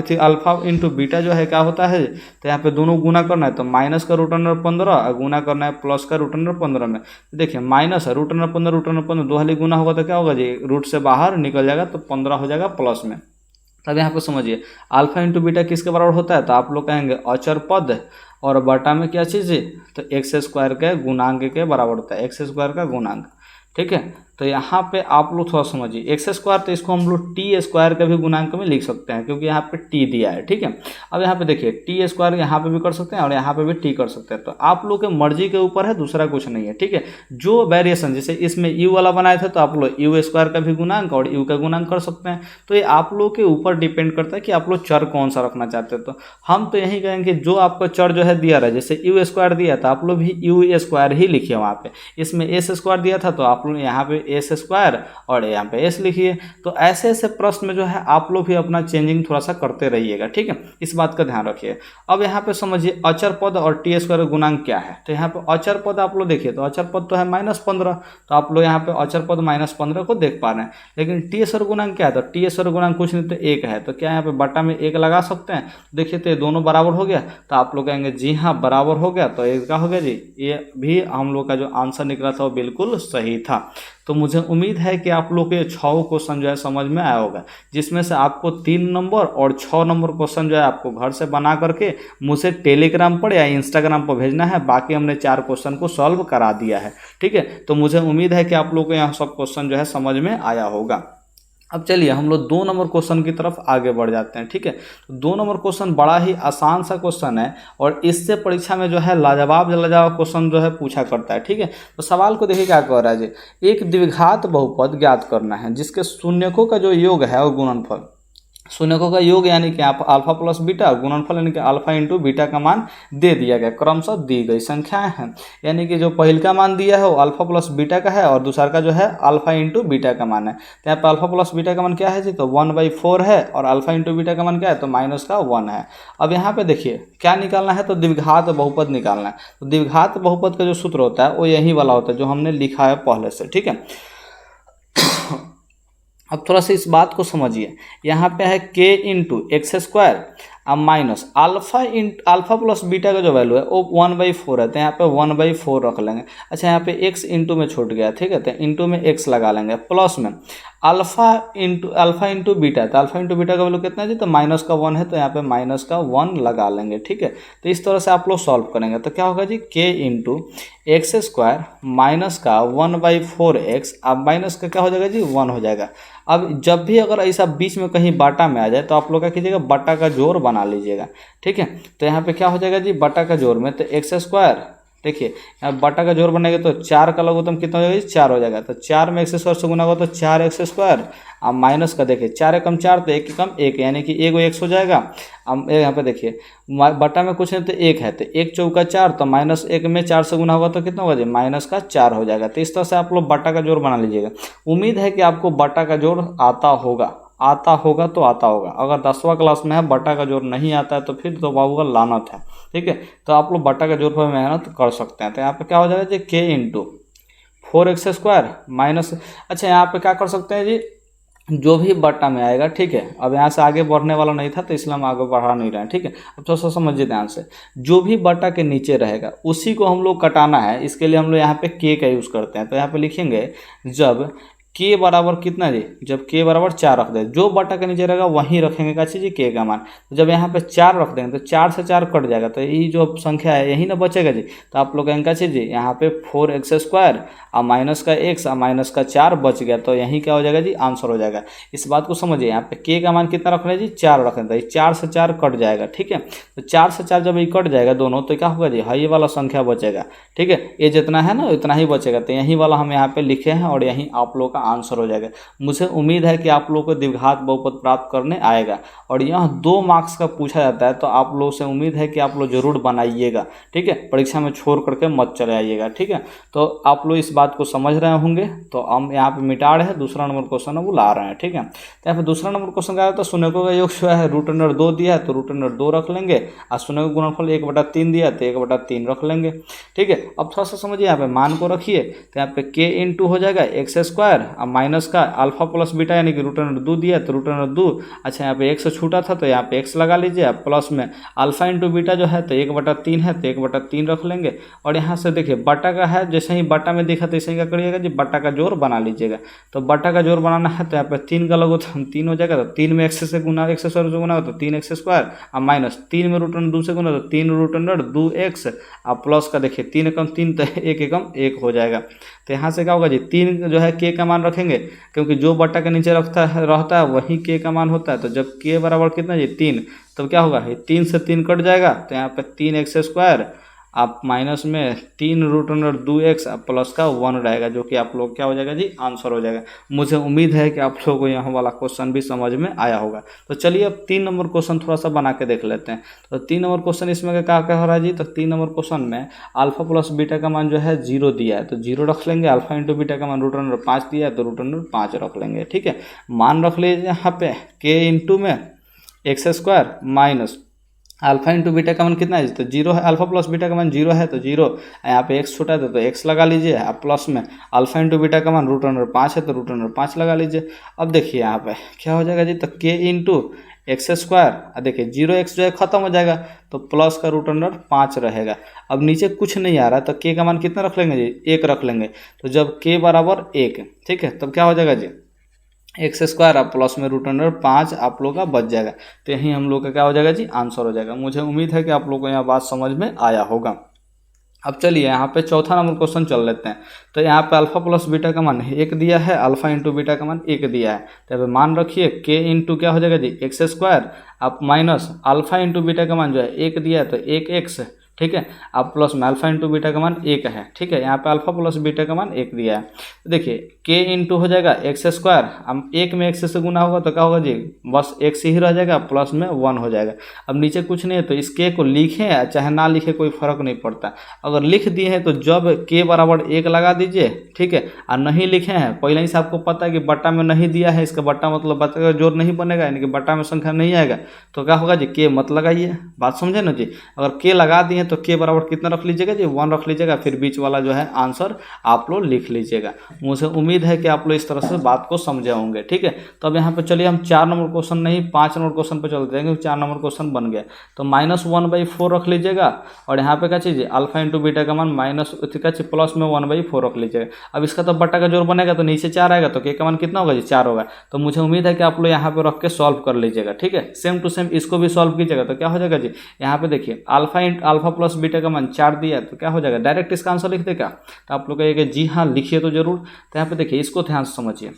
से अल्फा इंटू बीटा जो है क्या होता है, तो यहाँ पे दोनों गुना करना है, तो माइनस का √15 और गुना करना है प्लस का √15 में। देखिए माइनस है √15 दो हाली गुना होगा तो क्या होगा जी, रूट से बाहर निकल जाएगा तो 15 हो जाएगा प्लस में। तब यहाँ पे समझिए अल्फा इंटू बीटा किसके बराबर होता है, तो आप लोग कहेंगे अचर पद और बटा में क्या चीज़ है, तो x² के गुणांक के बराबर होता है, x² का गुणांक। ठीक है, तो यहाँ पे आप लोग थोड़ा समझिए, एक्स स्क्वायर तो इसको हम लोग टी स्क्वायर के भी गुणांक में लिख सकते हैं, क्योंकि यहाँ पे टी दिया है, ठीक है। अब यहाँ पे देखिए टी स्क्वायर यहाँ पे भी कर सकते हैं और यहाँ पे भी टी कर सकते हैं, तो आप लोग के मर्जी के ऊपर है, दूसरा कुछ नहीं है, ठीक है। जो वेरिएशन जैसे इसमें यू वाला बनाए थे तो आप लोग यू स्क्वायर का भी गुणांक और यू का गुणांक कर सकते हैं, तो ये आप लोग के ऊपर डिपेंड करता है कि आप लोग चर कौन सा रखना चाहते हैं। तो हम तो यही कहेंगे जो आपको चर जो है दिया रहा है, जैसे यू स्क्वायर दिया था आप लोग भी यू स्क्वायर ही लिखिए, वहाँ पे इसमें एस स्क्वायर दिया था तो आप लोग यहाँ पे एस स्क्वायर और यहाँ पे एस लिखिए। तो ऐसे ऐसे प्रश्न में जो है आप लोग भी अपना चेंजिंग थोड़ा सा करते रहिएगा, ठीक है, इस बात का ध्यान रखिए। अब यहाँ पे समझिए अचर पद और टी स्क्वायर गुणांक क्या है, तो यहाँ पे अचर पद आप लोग देखिए, तो अचर पद तो है -15, तो आप लोग यहाँ पे अचर पद -15 को देख पा रहे हैं, लेकिन टी स्क्वायर गुणांक क्या है, तो टी स्क्वायर गुणांक कुछ नहीं तो 1 है, तो क्या यहाँ पे बटा में 1 लगा सकते हैं, देखिए तो ये दोनों बराबर हो गया, तो आप लोग कहेंगे जी हाँ बराबर हो गया, तो ये क्या हो गया जी, ये भी हम लोग का जो आंसर निकला था वो बिल्कुल सही था। तो मुझे उम्मीद है कि आप लोग के 6 क्वेश्चन जो है समझ में आया होगा, जिसमें से आपको 3 नंबर और 6 नंबर क्वेश्चन जो है आपको घर से बना करके मुझे टेलीग्राम पर या इंस्टाग्राम पर भेजना है, बाकी हमने 4 क्वेश्चन को सॉल्व करा दिया है, ठीक है। तो मुझे उम्मीद है कि आप लोग को यहाँ सब क्वेश्चन जो है समझ में आया होगा। अब चलिए हम लोग 2 नंबर क्वेश्चन की तरफ आगे बढ़ जाते हैं, ठीक है। तो 2 नंबर क्वेश्चन बड़ा ही आसान सा क्वेश्चन है और इससे परीक्षा में जो है लाजवाब क्वेश्चन जो है पूछा करता है, ठीक है। तो सवाल को देखिए क्या कह रहा है जी, एक द्विघात बहुपद ज्ञात करना है जिसके शून्यकों का जो योग है और गुणनफल, शून्यकों का योग यानी कि आप अल्फा प्लस बीटा, गुणनफल यानी कि अल्फा इंटू बीटा का मान दे दिया गया, क्रमशः दी गई संख्याएं हैं, यानी कि जो पहले का मान दिया है वो अल्फा प्लस बीटा का है और दूसरा का जो है अल्फा इंटू बीटा का मान है। तो यहाँ पे अल्फा प्लस बीटा का मान क्या है जी, तो 1/4 है और अल्फा इंटू बीटा का मान क्या है, तो -1 है। अब यहाँ पे देखिए क्या निकालना है, तो द्विघात बहुपद निकालना है। तो द्विघात बहुपद का जो सूत्र होता है वो यही वाला होता है जो हमने लिखा है पहले से, ठीक है। अब थोड़ा सा इस बात को समझिए, यहाँ पे है k इंटू एक्स स्क्वायर अब माइनस अल्फा प्लस बीटा का जो वैल्यू है वो 1/4 है, तो यहाँ पे 1/4 रख लेंगे। अच्छा यहाँ पे x इंटू में छूट गया, ठीक है, तो इंटू में x लगा लेंगे, प्लस में अल्फा इंटू बीटा, तो अल्फा इंटू बीटा का वैल्यू कितना है जी, तो -1 है, तो यहाँ पे -1 लगा लेंगे, ठीक है। तो इस तरह से आप लोग सॉल्व करेंगे तो क्या होगा जी, k into x square minus का 1/4x, अब माइनस का क्या हो जाएगा जी, 1 हो जाएगा। अब जब भी अगर ऐसा बीच में कहीं बाटा में आ जाए तो आप लोग क्या कीजिएगा, बटा का जोड़ बना लीजिएगा, ठीक है। तो यहाँ पे क्या हो जाएगा जी, बटा का जोड़ में तो एक्स स्क्वायर, देखिए यहाँ बटा का जोड़ बनेगा तो 4 का लघुत्तम कितना हो जाएगा जी, 4 हो जाएगा, तो 4 में एक्स स्क्वायर से गुना होगा तो 4x स्क्वायर, अब माइनस का देखिए 4 एकम 4 तो 1 एकम 1 यानी कि 1 x हो जाएगा। अब यहाँ पे देखिए बटा में कुछ नहीं तो 1 है, तो 1 चौका 4, तो -1 में 4 से गुना होगा तो कितना होगा जी, -4 हो जाएगा। तो इस तरह से आप लोग बटा का जोड़ बना लीजिएगा। उम्मीद है कि आपको बटा का जोड़ आता होगा तो आता होगा। अगर 10वां क्लास में है बटा का जोड़ नहीं आता है तो फिर तो बाबू का लानत है, ठीक है। तो आप लोग बटा का जोड़ पर मेहनत कर सकते हैं। तो यहाँ पे क्या हो जाएगा जी, k into 4x square minus, अच्छा यहाँ पे क्या कर सकते हैं जी, जो भी बटा में आएगा, ठीक है। अब यहाँ से आगे बढ़ने वाला नहीं था तो इसलिए हम आगे बढ़ा नहीं रहे हैं, ठीक है। अब थोड़ा सा समझिए ध्यान से, जो भी बटा के नीचे रहेगा उसी को हम लोग कटाना है। इसके लिए हम लोग यहाँ पे k का यूज़ करते हैं। तो यहाँ पे लिखेंगे जब k बराबर कितना जी, जब k बराबर 4 रख दे, जो बटा के नीचे रहेगा वहीं रखेंगे क्या चीज़, k का मान। तो जब यहाँ पे 4 रख देंगे तो 4 से 4 कट जाएगा, तो ये जो संख्या है यही ना बचेगा जी। तो आप लोग कहेंगे क्या चीज़ जी, यहाँ पे 4x स्क्वायर और माइनस का x और माइनस का 4 बच गया, तो यही क्या हो जाएगा जी, आंसर हो जाएगा। इस बात को समझिए, यहाँ पे k का मान कितना रख रहे हैं जी, 4 रख रहे हैं, 4 से 4 कट जाएगा, ठीक है। तो 4 से 4 जब ये कट जाएगा दोनों तो क्या होगा जी, ये वाला संख्या बचेगा, ठीक है। ये जितना है ना उतना ही बचेगा, तो यही वाला हम यहाँ पे लिखे हैं और यही आप लोग का आंसर हो जाएगा। मुझे उम्मीद है कि आप लोग को द्विघात बहुपद प्राप्त करने आएगा और यह 2 मार्क्स का पूछा जाता है, तो आप लोग से उम्मीद है कि आप लोग जरूर बनाइएगा, ठीक है। परीक्षा में छोड़ करके मत चले आइएगा, ठीक है। तो आप लोग इस बात को समझ रहे होंगे। तो हम यहाँ पे मिटा रहे हैं, दूसरा नंबर क्वेश्चन है वो ला रहे हैं, ठीक है। तो यहाँ पे दूसरा नंबर क्वेश्चन क्या है, तो शून्यकों का योग जो है √2 दिया है तो √2 रख लेंगे और शून्य का गुणनफल 1/3 दिया तो 1/3 रख लेंगे, ठीक है। अब थोड़ा सा समझिए, यहाँ पे मान को रखिए, तो यहाँ पे k इंटू हो जाएगा एक्स स्क्वायर अब माइनस का अल्फा प्लस बीटा यानी कि रूट अंडर 2 दिया तो रूट अंडर 2। अच्छा यहाँ पे x छूटा था तो यहाँ पे x लगा लीजिए। अब प्लस में अल्फा इंटू बीटा जो है तो 1/3 है तो 1/3 रख लेंगे। और यहाँ से देखिए बटा का है, जैसे ही बटा में दिखा तो ऐसे ही क्या करिएगा जी, बटा का जोड़ बना लीजिएगा। तो बटा का जोड़ बनाना है तो यहाँ पे 3 का लगो तो 3 हो जाएगा। तो 3 में x से गुना x से गुना तो 3x²। अब माइनस 3 में रूट अंडर 2 से गुना तो 3 रूट अंडर 2x। अब प्लस का देखिए 3 एकम 3 तो 1 एकम 1 हो जाएगा। तो यहाँ से क्या होगा जी, 3 जो है k का मान रखेंगे, क्योंकि जो बटा के नीचे रहता है वही k का मान होता है। तो जब k बराबर कितना जी 3, तब क्या होगा, 3 से 3 कट जाएगा तो यहाँ पे 3x²। आप माइनस में 3 रूट अंडर 2x प्लस का 1 रहेगा, जो कि आप लोग क्या हो जाएगा जी, आंसर हो जाएगा। मुझे उम्मीद है कि आप लोगों को यहाँ वाला क्वेश्चन भी समझ में आया होगा। तो चलिए अब 3 नंबर क्वेश्चन थोड़ा सा बना के देख लेते हैं। तो 3 नंबर क्वेश्चन इसमें क्या क्या हो रहा है जी, तो 3 नंबर क्वेश्चन में अल्फा प्लस बीटा का मान जो है 0 दिया है तो 0 रख लेंगे। अल्फा इंटू बीटा का मान रूट अंडर 5 दिया है तो रूट अंडर 5 रख लेंगे। ठीक है, मान रख लीजिए यहाँ पे k इंटू में x² minus alpha into beta का मान कितना है तो 0 है। अल्फा प्लस बीटा का मान 0 है तो 0, यहाँ पे x छोटा है तो x लगा लीजिए। अब प्लस में अल्फा इंटू बीटा का मान रूट अंडर 5 है तो रूट अंडर 5 लगा लीजिए। अब देखिए यहाँ पे क्या हो जाएगा जी, तो k इंटू x²। देखिए 0x जो है खत्म हो जाएगा तो प्लस का रूट अंडर 5 रहेगा। अब नीचे कुछ नहीं आ रहा तो k का मान कितना रख लेंगे जी, 1 रख लेंगे। तो जब k बराबर 1, ठीक है, तब क्या हो जाएगा जी, x² अब प्लस में रूट अंडर 5 आप लोग का बच जाएगा। तो यही हम लोग का क्या हो जाएगा जी, आंसर हो जाएगा। मुझे उम्मीद है कि आप लोग को यहाँ बात समझ में आया होगा। अब चलिए यहाँ पे चौथा नंबर क्वेश्चन चल लेते हैं। तो यहाँ पे अल्फा प्लस बीटा का मान 1 दिया है, अल्फा इंटू बीटा का मान 1 दिया है। तो यहाँ पे मान रखिए k इंटू क्या हो जाएगा जी, x²। अब माइनस अल्फा इंटू बीटा का मान जो है 1 दिया है तो 1x, ठीक है। अब प्लस में अल्फा इंटू बीटा का मान 1 है, ठीक है। यहाँ पे अल्फा प्लस बीटा का मान 1 दिया है। तो देखिए k इंटू हो जाएगा x²। अब 1 में x से गुना होगा तो क्या होगा जी, बस x ही रह जाएगा, प्लस में 1 हो जाएगा। अब नीचे कुछ नहीं है तो इस k को लिखें चाहे ना लिखे कोई फर्क नहीं पड़ता। अगर लिख दिए हैं तो जब k बराबर 1 लगा दीजिए, ठीक है। और नहीं लिखे हैं, पहले ही से आपको पता है कि बट्टा में नहीं दिया है, इसका बट्टा मतलब बट्टा का जोड़ नहीं बनेगा, यानी कि बट्टा में संख्या नहीं आएगा। तो क्या होगा जी, k मत लगाइए। बात समझे ना जी। अगर k लगा दिए तो k बराबर कितना रख लीजिएगा जी, 1 रख लीजिएगा। फिर बीच वाला जो है आंसर आप लोग लिख लीजिएगा। मुझे उम्मीद है कि आप लोग इस तरह से बात को समझे होंगे, ठीक है। तो अब यहाँ पे चलिए हम 4 नंबर क्वेश्चन नहीं 5 नंबर क्वेश्चन पे चलते हैं, क्योंकि 4 नंबर क्वेश्चन बन गया। तो -1/4 रख लीजिएगा। और यहाँ पे क्या चीज़, अल्फा इंटू बीटा का मान माइनस क्या चीज प्लस में 1/4 रख लीजिएगा। अब इसका तो बट्टा का जोड़ बनेगा तो नीचे 4 आएगा तो k का मान कितना होगा जी, 4 होगा। तो मुझे उम्मीद है कि आप लोग यहाँ पे रख के सॉल्व कर लीजिएगा, ठीक है। सेम टू सेम इसको भी सॉल्व कीजिएगा। तो क्या हो जाएगा जी, यहाँ पे देखिए अल्फा प्लस बीटा का मान 4 दिया है तो क्या हो जाएगा, डायरेक्ट इसका आंसर लिख देगा। तो आप लोग कहिएगा जी हाँ लिखिए तो जरूर। तो यहाँ पे देखिए इसको ध्यान से समझिए।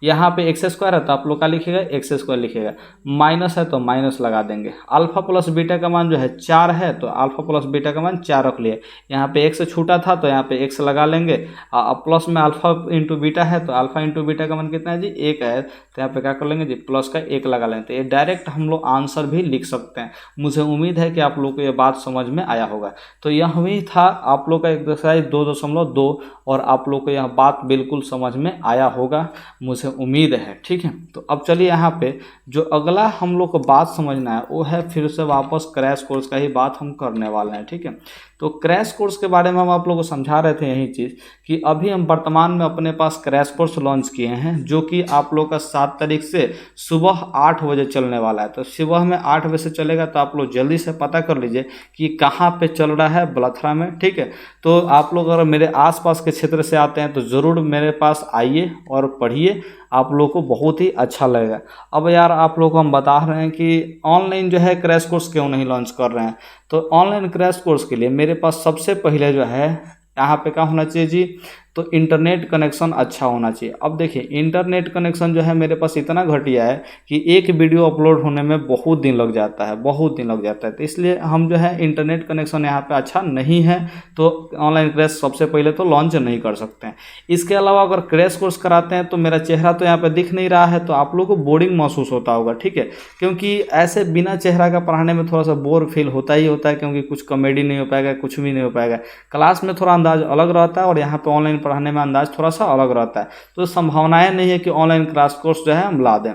यहाँ पे x² है तो आप लोग का लिखिएगा, x² लिखिएगा। माइनस है तो माइनस लगा देंगे। अल्फा प्लस बीटा का मान जो है 4 है तो अल्फा प्लस बीटा का मान 4 रख लिए। यहाँ पे x छूटा था तो यहाँ पे x लगा लेंगे। प्लस में अल्फा इंटू बीटा है तो अल्फा इंटू बीटा का मान कितना है जी, 1 है। तो यहाँ पे क्या कर लेंगे जी, प्लस का 1 लगा लेंगे। तो ये डायरेक्ट हम लोग आंसर भी लिख सकते हैं। मुझे उम्मीद है कि आप लोग को ये बात समझ में आया होगा। तो यह भी था आप लोग का एक्सरसाइज 2.2 और आप लोग को यह बात बिल्कुल समझ में आया होगा, मुझे उम्मीद है, ठीक है। तो अब चलिए यहाँ पे जो अगला हम लोग को बात समझना है वो है फिर से वापस क्रैश कोर्स का ही बात हम करने वाले हैं, ठीक है। तो क्रैश कोर्स के बारे में हम आप लोगों को समझा रहे थे यही चीज़ कि अभी हम वर्तमान में अपने पास क्रैश कोर्स लॉन्च किए हैं, जो कि आप लोग का 7 तारीख से सुबह 8 बजे चलने वाला है। तो सुबह में 8 बजे से चलेगा तो आप लोग जल्दी से पता कर लीजिए कि कहाँ पे चल रहा है, बलथरा में, ठीक है। तो आप लोग अगर मेरे आसपास के क्षेत्र से आते हैं तो ज़रूर मेरे पास आइए और पढ़िए, आप लोग को बहुत ही अच्छा लगेगा। अब यार आप लोग को हम बता रहे हैं कि ऑनलाइन जो है क्रैश कोर्स क्यों नहीं लॉन्च कर रहे हैं। तो ऑनलाइन क्रैश कोर्स के लिए मेरे पास सबसे पहले जो है यहाँ पे क्या होना चाहिए जी, तो इंटरनेट कनेक्शन अच्छा होना चाहिए। अब देखिए इंटरनेट कनेक्शन जो है मेरे पास इतना घटिया है कि एक वीडियो अपलोड होने में बहुत दिन लग जाता है, बहुत दिन लग जाता है। तो इसलिए हम जो है इंटरनेट कनेक्शन यहाँ पे अच्छा नहीं है तो ऑनलाइन क्रैश सबसे पहले तो लॉन्च नहीं कर सकते हैं। इसके अलावा अगर क्रैश कोर्स कराते हैं तो मेरा चेहरा तो यहाँ पर दिख नहीं रहा है तो आप लोग को बोरिंग महसूस होता होगा, ठीक है। क्योंकि ऐसे बिना चेहरा का पढ़ाने में थोड़ा सा बोर फील होता ही होता है, क्योंकि कुछ कॉमेडी नहीं हो पाएगा, कुछ भी नहीं हो पाएगा। क्लास में थोड़ा अंदाज अलग रहता है और यहाँ पे ऑनलाइन पढ़ाने में अंदाज थोड़ा सा अलग रहता है। तो संभावनाएं नहीं है कि ऑनलाइन क्लास कोर्स जो है हम ला दें।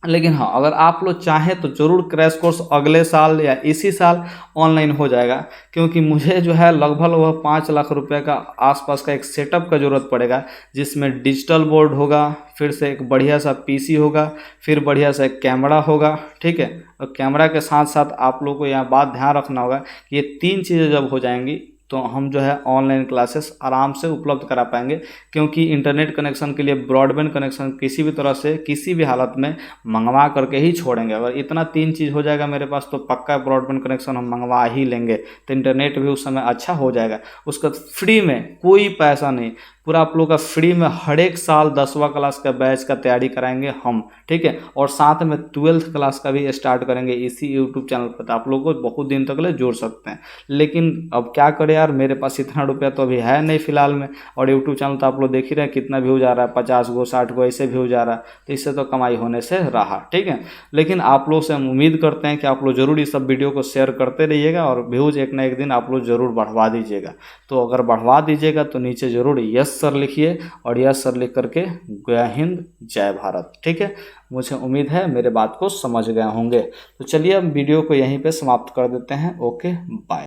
लेकिन हाँ, अगर आप लोग चाहें तो ज़रूर क्रैश कोर्स अगले साल या इसी साल ऑनलाइन हो जाएगा, क्योंकि मुझे जो है लगभग वह 5 लाख रुपए का आसपास का एक सेटअप का ज़रूरत पड़ेगा, जिसमें डिजिटल बोर्ड होगा, फिर से एक बढ़िया सा पीसी होगा, फिर बढ़िया सा एक कैमरा होगा, ठीक है। और कैमरा के साथ साथ आप लोग को यहाँ बात ध्यान रखना होगा कि ये 3 चीज़ें जब हो जाएंगी तो हम जो है ऑनलाइन क्लासेस आराम से उपलब्ध करा पाएंगे, क्योंकि इंटरनेट कनेक्शन के लिए ब्रॉडबैंड कनेक्शन किसी भी तरह से किसी भी हालत में मंगवा करके ही छोड़ेंगे। अगर इतना 3 चीज़ हो जाएगा मेरे पास तो पक्का ब्रॉडबैंड कनेक्शन हम मंगवा ही लेंगे, तो इंटरनेट भी उस समय अच्छा हो जाएगा। उसका फ्री में, कोई पैसा नहीं, पूरा आप लोग का फ्री में हर एक साल 10वां क्लास का बैच का तैयारी कराएंगे हम, ठीक है। और साथ में 12th क्लास का भी स्टार्ट करेंगे इसी यूट्यूब चैनल पर, तो आप लोग को बहुत दिन तक ले जोड़ सकते हैं। लेकिन अब क्या करें यार, मेरे पास इतना रुपया तो अभी है नहीं फिलहाल में, और यूट्यूब चैनल तो आप लोग देख ही रहे हैं कितना व्यूज आ रहा है, 50 गो 60 गो ऐसे व्यूज आ रहा है, तो इससे तो कमाई होने से रहा, ठीक है। लेकिन आप लोग से हम उम्मीद करते हैं कि आप लोग जरूर इस सब वीडियो को शेयर करते रहिएगा और व्यूज एक ना एक दिन आप लोग जरूर बढ़वा दीजिएगा। तो अगर बढ़वा दीजिएगा तो नीचे जरूर यस सर लिखिए, और यस सर लिख करके जय हिंद जय भारत, ठीक है। मुझे उम्मीद है मेरे बात को समझ गए होंगे। तो चलिए अब वीडियो को यहीं पे समाप्त कर देते हैं। Okay bye.